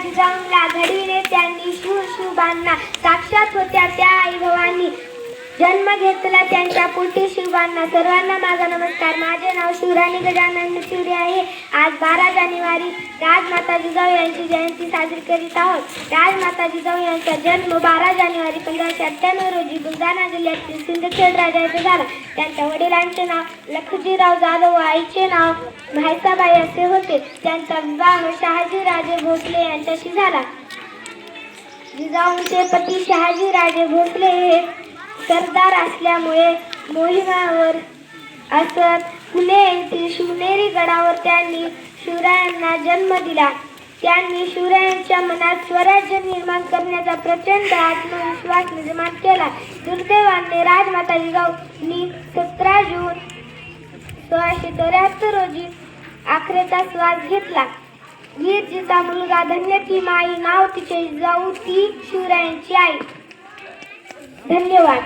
जिजाऊंना घडविले त्यांनी शिवबांना साक्षात होत्या त्या आई भवानी जन्म घेतला त्यांच्या पोटी शिवबांना सर्वांना माझा नमस्कार. माझे नाव शिवराणी गजानन शिवरे आहे. आज 12 जानेवारी राजमाता जिजाऊ यांची जयंती साजरी करीत आहोत. राजमाता जिजाऊ यांचा जन्म 12 जानेवारी 1598 रोजी बुलढाणा जिल्ह्यातील सिंदखेड राजा येथे झाला. त्यांच्या वडिलांचे नाव लखजीराव जाधव व आईचे नाव भायसाबाई असे होते. त्यांचा विवाह शहाजीराजे भोसले यांच्याशी झाला. जिजाऊंचे पती शहाजीराजे भोसले हे सरदार असल्यामुळे मोहिमावर असत पुणे येथील शिवनेरी गडावर त्यांनी शिवरायांना जन्म दिला. त्यांनी शिवरायांच्या मनात स्वराज्य निर्माण करण्याचा प्रचंड आत्मविश्वास निर्माण केला. दुर्दैवाने राजमाता जिजाऊंनी 17 जून 1673 रोजी आखरेचा श्वास घेतला. वीरजीचा मुलगा धन्यती माई नाव तिचे जिजाऊ ती शिवरायांची आई. धन्यवाद.